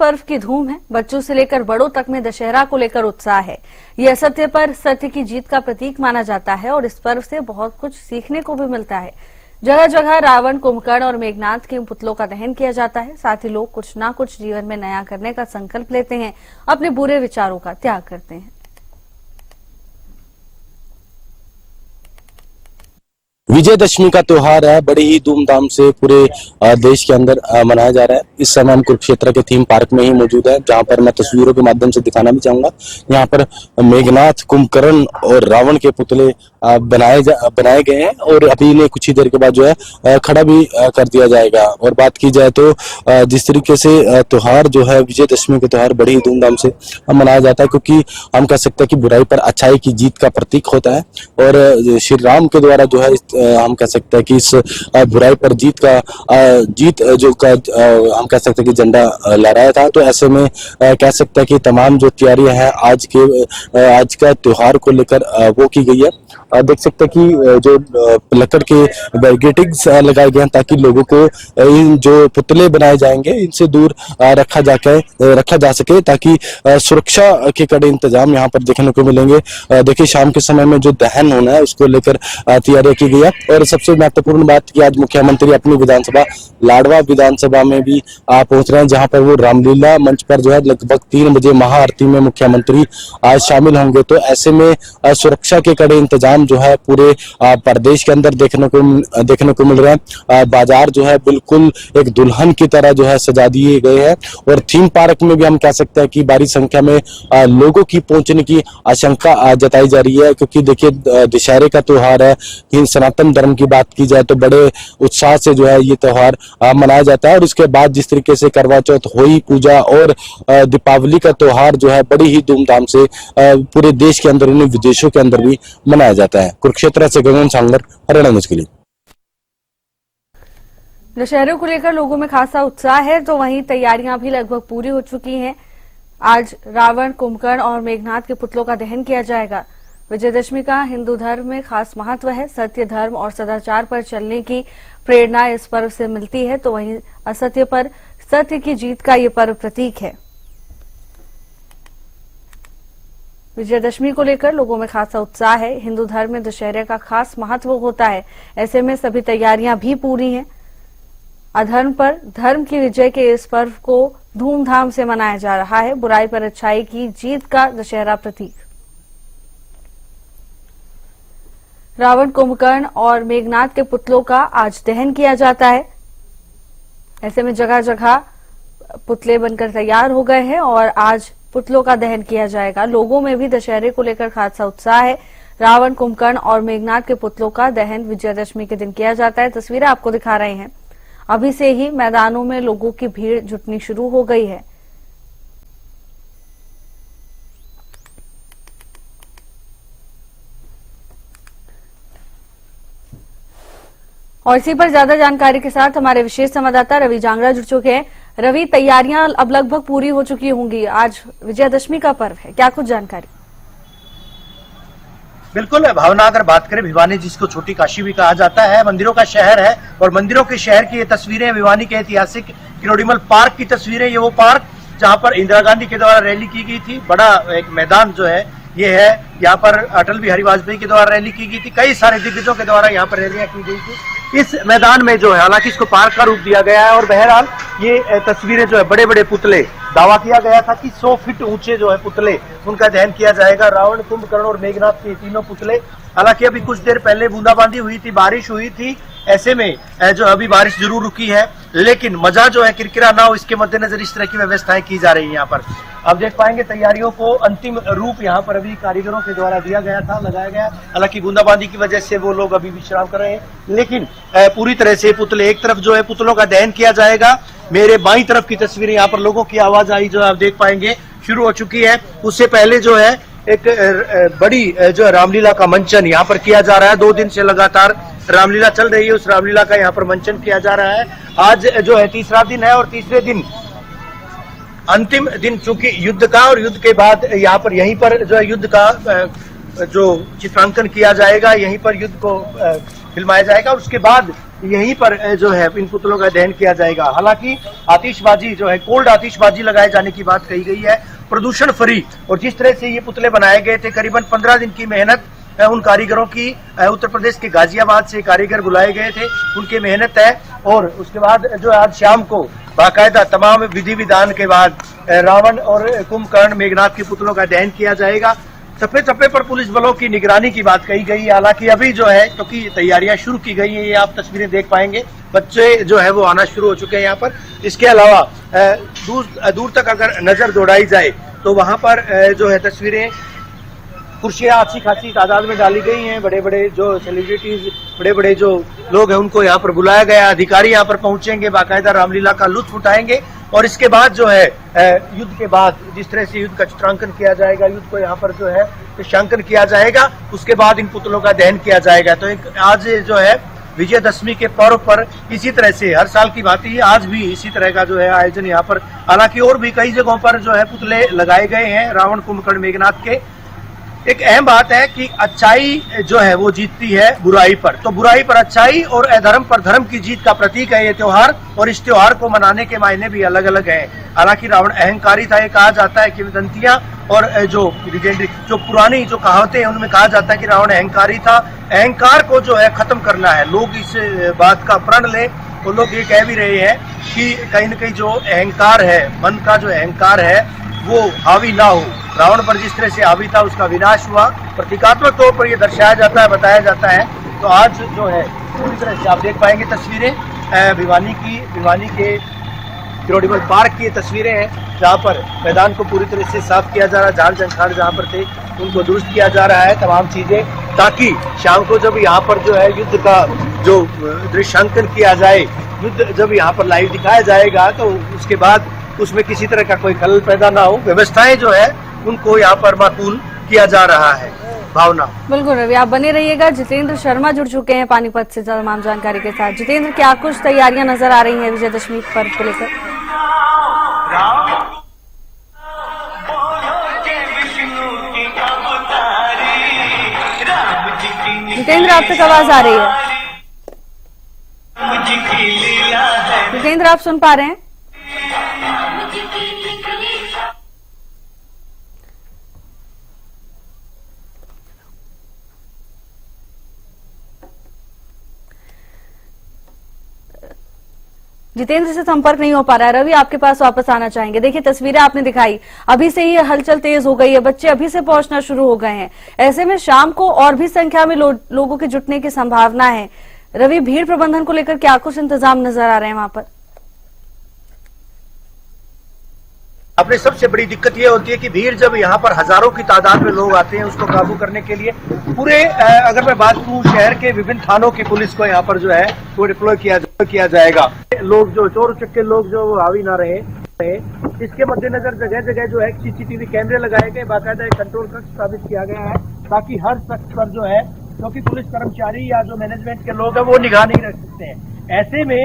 पर्व की धूम है। बच्चों से लेकर बड़ों तक में दशहरा को लेकर उत्साह है। ये असत्य पर सत्य की जीत का प्रतीक माना जाता है और इस पर्व से बहुत कुछ सीखने को भी मिलता है। जगह जगह रावण, कुंभकर्ण और मेघनाथ के पुतलों का दहन किया जाता है। साथ ही लोग कुछ ना कुछ जीवन में नया करने का संकल्प लेते हैं, अपने बुरे विचारों का त्याग करते हैं। विजयदशमी का त्योहार है, बड़ी ही धूमधाम से पूरे देश के अंदर मनाया जा रहा है। इस समय हम कुरुक्षेत्र के थीम पार्क में ही मौजूद है, जहां पर मैं तस्वीरों के माध्यम से दिखाना भी चाहूंगा। यहाँ पर मेघनाथ, कुंभकर्ण और रावण के पुतले बनाए गए हैं और अभी इन्हें कुछ ही देर के बाद जो है खड़ा भी कर दिया जाएगा। और बात की जाए तो जिस तरीके से त्योहार जो है विजयदशमी का त्योहार बड़ी ही धूमधाम से मनाया जाता है, क्योंकि हम कह सकते हैं कि बुराई पर अच्छाई की जीत का प्रतीक होता है। और श्री राम के द्वारा जो है हम कह सकते हैं कि इस बुराई पर जीत हम कह सकते हैं कि झंडा लहराया था। तो ऐसे में कह सकते हैं कि तमाम जो तैयारियां हैं आज का त्योहार को लेकर वो की गई है। देख सकते हैं कि जो लकड़ के बैरिकेडिंग्स लगाए गए हैं, ताकि लोगों को इन जो पुतले बनाए जाएंगे इनसे दूर रखा जा सके, ताकि सुरक्षा के कड़े इंतजाम यहाँ पर देखने को मिलेंगे। देखिए, शाम के समय में जो दहन होना है उसको लेकर तैयारियां की गई है। और सबसे महत्वपूर्ण बात की, आज मुख्यमंत्री अपनी विधानसभा लाडवा विधानसभा में भी पहुंच रहे हैं, जहां पर वो रामलीला मंच पर जो है लगभग 3 बजे महाआरती में मुख्यमंत्री आज शामिल होंगे। तो ऐसे में सुरक्षा के कड़े इंतजाम जो है पूरे प्रदेश के अंदर देखने को मिल रहे हैं। बाजार जो है बिल्कुल एक दुल्हन की तरह जो है सजा दिए गए हैं। और थीम पार्क में भी हम कह सकते हैं कि भारी संख्या में लोगों की पहुंचने की आशंका जताई जा रही है, क्योंकि देखिए दशहरे का त्योहार है। सनातन धर्म की बात की जाए तो बड़े उत्साह से जो है ये त्योहार मनाया जाता है। और इसके बाद जिस तरीके से करवा चौथ, होली पूजा और दीपावली का त्योहार जो है बड़ी ही धूमधाम से पूरे देश के अंदर, विदेशों के अंदर भी मनाया जाता है। कुरुक्षेत्र से गगन सांगर, हरियाणा न्यूज़ के लिए। दशहरे को लेकर लोगों में खासा उत्साह है, तो वहीं तैयारियां भी लगभग पूरी हो चुकी हैं। आज रावण, कुंभकर्ण और मेघनाथ के पुतलों का दहन किया जाएगा। विजयदशमी का हिंदू धर्म में खास महत्व है। सत्य, धर्म और सदाचार पर चलने की प्रेरणा इस पर्व से मिलती है, तो वहीं असत्य पर सत्य की जीत का ये पर्व प्रतीक है। विजयदशमी को लेकर लोगों में खासा उत्साह है। हिंदू धर्म में दशहरे का खास महत्व होता है। ऐसे में सभी तैयारियां भी पूरी हैं। अधर्म पर धर्म की विजय के इस पर्व को धूमधाम से मनाया जा रहा है। बुराई पर अच्छाई की जीत का दशहरा प्रतीक। रावण, कुंभकर्ण और मेघनाथ के पुतलों का आज दहन किया जाता है। ऐसे में जगह जगह पुतले बनकर तैयार हो गए हैं और आज पुतलों का दहन किया जाएगा। लोगों में भी दशहरे को लेकर खासा उत्साह है। रावण, कुंभकर्ण और मेघनाथ के पुतलों का दहन विजयदशमी के दिन किया जाता है। तस्वीरें आपको दिखा रहे हैं। अभी से ही मैदानों में लोगों की भीड़ जुटनी शुरू हो गई है। और इसी पर ज्यादा जानकारी के साथ हमारे विशेष संवाददाता रवि जांगड़ा जुड़ चुके हैं। रवि, तैयारियां अब लगभग पूरी हो चुकी होंगी। आज विजयदशमी का पर्व है, क्या कुछ जानकारी? बिल्कुल भावना, अगर बात करें भिवानी, जिसको छोटी काशी भी कहा जाता है, मंदिरों का शहर है और मंदिरों के शहर की ये तस्वीरें, भिवानी के ऐतिहासिक किरोड़ीमल पार्क की तस्वीरें। ये वो पार्क जहां पर इंदिरा गांधी के द्वारा रैली की गई थी। बड़ा एक मैदान जो है ये है, यहाँ पर अटल बिहारी वाजपेयी के द्वारा रैली की गई थी। कई सारे दिग्गजों के द्वारा यहाँ पर रैलियां की गई थी। इस मैदान में जो है, हालांकि इसको पार्क का रूप दिया गया है। और बहरहाल ये तस्वीरें जो है, बड़े बड़े पुतले, दावा किया गया था कि 100 फीट ऊंचे जो है पुतले, उनका दहन किया जाएगा। रावण, कुंभकर्ण और मेघनाथ के तीनों पुतले। हालांकि अभी कुछ देर पहले बूंदाबांदी हुई थी, बारिश हुई थी। ऐसे में जो अभी बारिश जरूर रुकी है, लेकिन मजा जो है किरकिरा ना हो, इसके मद्देनजर इस तरह की व्यवस्थाएं की जा रही है। यहाँ पर आप देख पाएंगे तैयारियों को अंतिम रूप यहाँ पर अभी कारीगरों के द्वारा दिया गया था, लगाया गया। हालांकि बूंदाबांदी की वजह से वो लोग अभी विश्राम कर रहे हैं, लेकिन पूरी तरह से पुतले, एक तरफ जो है पुतलों का दहन किया जाएगा। मेरे बाईं तरफ की तस्वीरें, यहाँ पर लोगों की आवाज आई जो आप देख पाएंगे शुरू हो चुकी है। उससे पहले जो है एक बड़ी जो रामलीला का मंचन यहाँ पर किया जा रहा है। 2 दिन से लगातार रामलीला चल रही है, उस रामलीला का यहाँ पर मंचन किया जा रहा है। आज जो है तीसरा दिन है और तीसरे दिन अंतिम दिन चूंकि युद्ध का, और युद्ध के बाद यहाँ पर यहीं पर जो है युद्ध का जो चित्रांकन किया जाएगा, यहीं पर युद्ध को फिल्माया जाएगा। और उसके बाद यहीं पर जो है इन पुतलों का दहन किया जाएगा। हालांकि आतिशबाजी जो है, कोल्ड आतिशबाजी लगाए जाने की बात कही गई है, प्रदूषण फ्री। और जिस तरह से ये पुतले बनाए गए थे, करीबन 15 दिन की मेहनत उन कारीगरों की, उत्तर प्रदेश के गाजियाबाद से कारीगर बुलाए गए थे, उनकी मेहनत है। और उसके बाद जो आज शाम को बाकायदा तमाम विधि विधान के बाद रावण और कुंभकर्ण मेघनाथ के पुतलों का दहन किया जाएगा। चप्पे चप्पे पर पुलिस बलों की निगरानी की बात कही गई है। हालांकि अभी जो है क्योंकि तैयारियां शुरू की गई हैं, ये आप तस्वीरें देख पाएंगे, बच्चे जो है वो आना शुरू हो चुके हैं यहाँ पर। इसके अलावा दूर तक अगर नजर दौड़ाई जाए तो वहां पर जो है तस्वीरें, कुर्सियां अच्छी खासी तादाद में डाली गई हैं। बड़े बड़े जो सेलिब्रिटीज, बड़े बड़े जो लोग हैं उनको यहाँ पर बुलाया गया। अधिकारी यहाँ पर पहुंचेंगे, बाकायदा रामलीला का लुत्फ उठाएंगे। और इसके बाद जो है युद्ध के बाद जिस तरह से युद्ध का चित्रांकन किया जाएगा, युद्ध को यहाँ पर जो है चित्रांकन किया जाएगा, उसके बाद इन पुतलों का दहन किया जाएगा। तो एक आज जो है विजयदशमी के पर्व पर इसी तरह से हर साल की भांति आज भी इसी तरह का जो है आयोजन यहाँ पर, हालांकि और भी कई जगहों पर जो है पुतले लगाए गए हैं रावण कुंभकर्ण मेघनाथ के। एक अहम बात है कि अच्छाई जो है वो जीतती है बुराई पर, तो बुराई पर अच्छाई और अधर्म पर धर्म की जीत का प्रतीक है ये त्योहार। और इस त्योहार को मनाने के मायने भी अलग अलग हैं। हालांकि रावण अहंकारी था, ये कहा जाता है, किंवदंतियां और जो पुरानी जो कहावतें हैं उनमें कहा जाता है कि रावण अहंकारी था। अहंकार को जो है खत्म करना है, लोग इस बात का प्रण ले। वो लोग ये कह भी रहे हैं कि कहीं न कहीं जो अहंकार है, मन का जो अहंकार है वो हावी ना हो। रावण पर जिस तरह से हावी था उसका विनाश हुआ, प्रतीकात्मक तौर पर यह दर्शाया जाता है, बताया जाता है। तो आज जो है पूरी तरह से आप देख पाएंगे तस्वीरें भिवानी के किरोड़ीमल पार्क की तस्वीरें हैं, जहाँ पर मैदान को पूरी तरह से साफ किया जा रहा है। झाड़ झंखाड़ जहाँ पर थे उनको दुरुस्त किया जा रहा है, तमाम चीजें, ताकि शाम को जब यहाँ पर जो है युद्ध का जो दृश्यांकन किया जाए, युद्ध जब यहाँ पर लाइव दिखाया जाएगा तो उसके बाद उसमें किसी तरह का कोई खलल पैदा ना हो। व्यवस्थाएं जो है उनको यहाँ पर माकूल किया जा रहा है। भावना, बिल्कुल रवि, आप बने रहिएगा। जितेंद्र शर्मा जुड़ चुके हैं पानीपत से तमाम जानकारी के साथ। जितेंद्र, क्या कुछ तैयारियां नजर आ रही हैं विजयदशमी पर्व को लेकर? जितेंद्र, आप तक आवाज आ रही है? जितेंद्र, आप सुन पा रहे हैं? जितेंद्र से संपर्क नहीं हो पा रहा है। रवि, आपके पास वापस आना चाहेंगे। देखिए, तस्वीरें आपने दिखाई, अभी से ही हलचल तेज हो गई है, बच्चे अभी से पहुंचना शुरू हो गए हैं। ऐसे में शाम को और भी संख्या में लोगों के जुटने की संभावना है। रवि, भीड़ प्रबंधन को लेकर क्या कुछ इंतजाम नजर आ रहे हैं वहां पर? अपने सबसे बड़ी दिक्कत ये होती है कि भीड़ जब यहाँ पर हजारों की तादाद में लोग आते हैं, उसको काबू करने के लिए पूरे अगर मैं बात करूँ शहर के विभिन्न थानों की पुलिस को यहाँ पर जो है वो डिप्लॉय किया जाएगा। लोग जो चोर उचक्के लोग जो हावी ना रहे, इसके मद्देनजर जगह जगह जो है सीसीटीवी कैमरे लगाए गए, बाकायदा एक कंट्रोल कक्ष स्थापित किया गया है, ताकि हर शख्स पर जो है, क्योंकि पुलिस कर्मचारी या जो मैनेजमेंट के लोग हैं वो निगाह नहीं रख सकते हैं। ऐसे में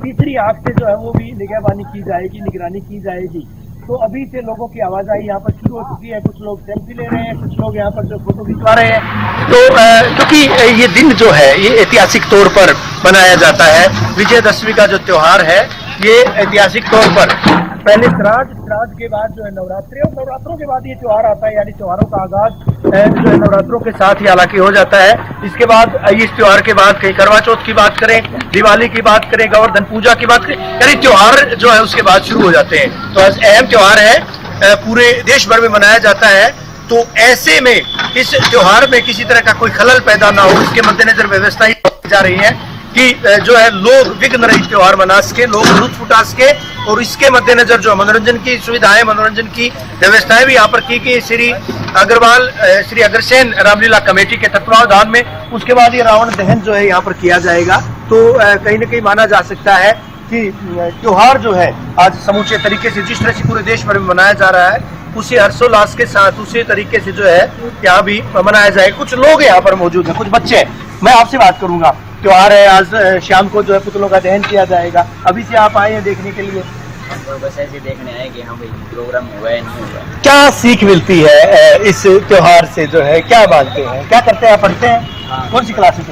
तीसरी आंख से जो है वो भी निगहबानी की जाएगी, निगरानी की जाएगी। तो अभी से लोगों की आवाजाही यहाँ पर शुरू हो चुकी है। कुछ लोग सेल्फी ले रहे हैं, कुछ लोग यहाँ पर जो फोटो खिंचवा रहे हैं। तो क्योंकि ये दिन जो है ये ऐतिहासिक तौर पर मनाया जाता है। विजयदशमी का जो त्योहार है ये ऐतिहासिक तौर पर पहले श्राद्ध के बाद जो है नवरात्रि, और नवरात्रों के बाद ये त्योहार आता है, यानी त्योहारों का आगाज जो है नवरात्रों के साथ ही हालांकि हो जाता है। इसके बाद इस त्योहार के बाद कहीं करवा चौथ की बात करें, दिवाली की बात करें, गोवर्धन पूजा की बात करें, यानी त्योहार जो है उसके बाद शुरू हो जाते हैं। तो अहम त्योहार है, पूरे देश भर में मनाया जाता है। तो ऐसे में इस त्योहार में किसी तरह का कोई खलल पैदा ना हो, इसके मद्देनजर व्यवस्था ही जा रही है कि जो है लोग विघ्न रहित त्योहार मना सके, लोग लुत्फ उठा सके। और इसके मद्देनजर जो मनोरंजन की सुविधाएं, मनोरंजन की व्यवस्थाएं भी यहाँ पर की गई श्री अग्रसेन रामलीला कमेटी के तत्वावधान में। उसके बाद ये रावण दहन जो है यहाँ पर किया जाएगा। तो कहीं न कहीं माना जा सकता है कि त्योहार जो है आज समूचे तरीके से जिस तरह से पूरे देश भर में मनाया जा रहा है, उसी हर्षोल्लास के साथ उसी तरीके से जो है यहाँ भी मनाया जाएगा। कुछ लोग यहाँ पर मौजूद हैं, कुछ बच्चे, मैं आपसे बात करूंगा। त्योहार है, आज शाम को जो है पुतलों का दहन किया जाएगा। अभी से आप आए हैं देखने के लिए? बस ऐसे देखने आए कि हाँ भाई प्रोग्राम हुआ है नहीं हुआ। क्या सीख मिलती है इस त्योहार से, जो है क्या मानते हैं, क्या करते हैं, पढ़ते हैं? कौन सी क्लास में?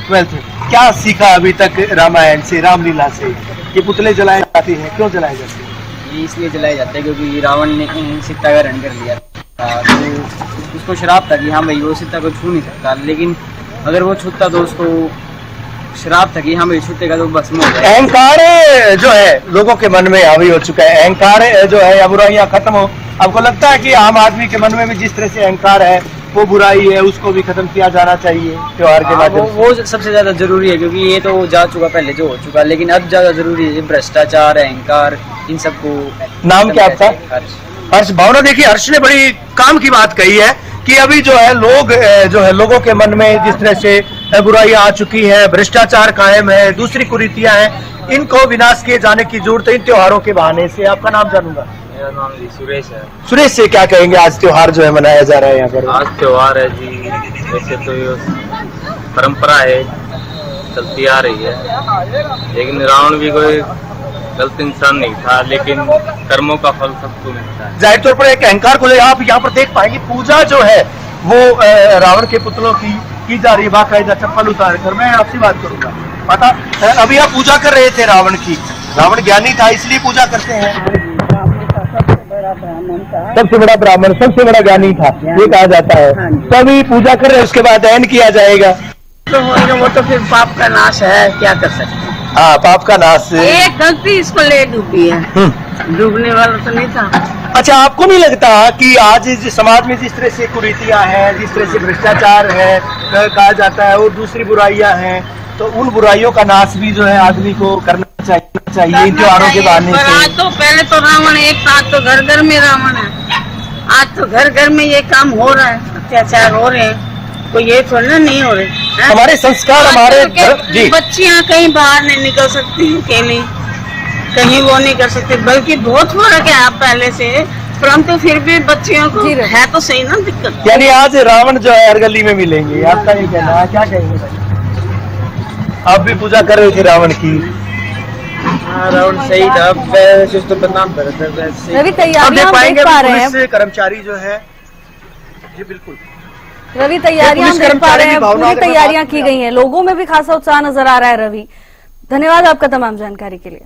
12th में। क्या सीखा अभी तक रामायण से, रामलीला से? ये पुतले जलाए जाते हैं, क्यों जलाए जाते हैं? ये इसलिए जलाए जाते हैं क्योंकि रावण ने सीता का हरण कर लिया था, तो उसको श्राप था कि हाँ भाई वो सीता को छू नहीं सकता, लेकिन अगर वो छूता तो उसको श्राप था कि हाँ भाई छूटेगा तो भस्म हो जाएगा। अहंकार जो है लोगों के मन में हावी हो चुका है, अहंकार जो है या बुराइयां खत्म हो। आपको लगता है कि आम आदमी के मन में भी जिस तरह से अहंकार है, वो बुराई है, उसको भी खत्म किया जाना चाहिए त्योहार के माध्यम से? वो सबसे ज्यादा जरूरी है, क्योंकि ये तो जा चुका पहले जो हो चुका, लेकिन अब ज्यादा जरूरी है भ्रष्टाचार, अहंकार, इन सबको। नाम क्या आपका? हर्ष। भावना, देखिए हर्ष ने बड़ी काम की बात कही है कि अभी जो है लोग जो है लोगों के मन में जिस तरह से बुराइयां आ चुकी है, भ्रष्टाचार कायम है, दूसरी कुरीतियां हैं, इनको विनाश किए जाने की जरूरत है इन त्योहारों के बहाने से। आपका नाम जानूंगा? मेरा नाम जी सुरेश है। सुरेश से क्या कहेंगे, आज त्योहार जो है मनाया जा रहा है यहाँ पर? आज त्योहार है जी, वैसे तो ये परंपरा है, चलती आ रही है, लेकिन रावण भी कोई गलत इंसान नहीं था, लेकिन कर्मों का फल सबको मिलता है। जाहिर तौर पर एक अहंकार को ले आप यहाँ पर देख पाएंगे, पूजा जो है वो रावण के पुतलों की जा रही है, बाकायदा चप्पल उतार कर। मैं आपसे बात करूंगा, पता अभी आप पूजा कर रहे थे रावण की, रावण ज्ञानी था इसलिए पूजा करते हैं? सबसे बड़ा ब्राह्मण, सबसे बड़ा ज्ञानी था ये कहा जाता है, तो अभी पूजा कर रहे हैं, उसके बाद दहन किया जाएगा। तो वो तो फिर पाप का नाश है, क्या कर सकते हैं। हाँ, पाप का नाश। एक गलती इसको ले डूबी है, डूबने वाला तो नहीं था। अच्छा, आपको नहीं लगता कि आज समाज में जिस तरह से कुरीतियां हैं, जिस तरह से भ्रष्टाचार है कहा जाता है, और दूसरी बुराइयां हैं, तो उन बुराइयों का नाश भी जो है आदमी को करना चाहिए त्योहारों के बहाने से? आज तो पहले तो रावण एक था, आज तो घर घर में रावण है, आज तो घर घर में ये काम हो रहा है, अत्याचार हो रहे हैं, कोई ये थोड़ी ना नहीं हो रहे हैं। हमारे संस्कार, हमारे जी, बच्चियां कहीं बाहर नहीं निकल सकती अकेली, कहीं वो नहीं कर सकते, बल्कि बहुत फर्क है आप पहले से, परंतु फिर भी बच्चियों को है तो सही ना दिक्कत। यानी आज रावण जो है हर गली में मिलेंगे, आपका ये कहना है? क्या कहेंगे भाई? आप भी पूजा कर रहे थे रावण की? रावण सही था, वैसे तो बदनाम कर रहा था वैसे। रवि, अब तैयारियां देख हम पाएंगे देख पा रहे हैं, पुलिस कर्मचारी जो है, जी बिल्कुल रवि तैयारियां हम पुलिस देख पा रहे हैं, कर्मचारी की भावना पूरी अगर मैं तैयारियां बात की गई हैं, लोगों में भी खासा उत्साह नजर आ रहा है। रवि, धन्यवाद आपका तमाम जानकारी के लिए।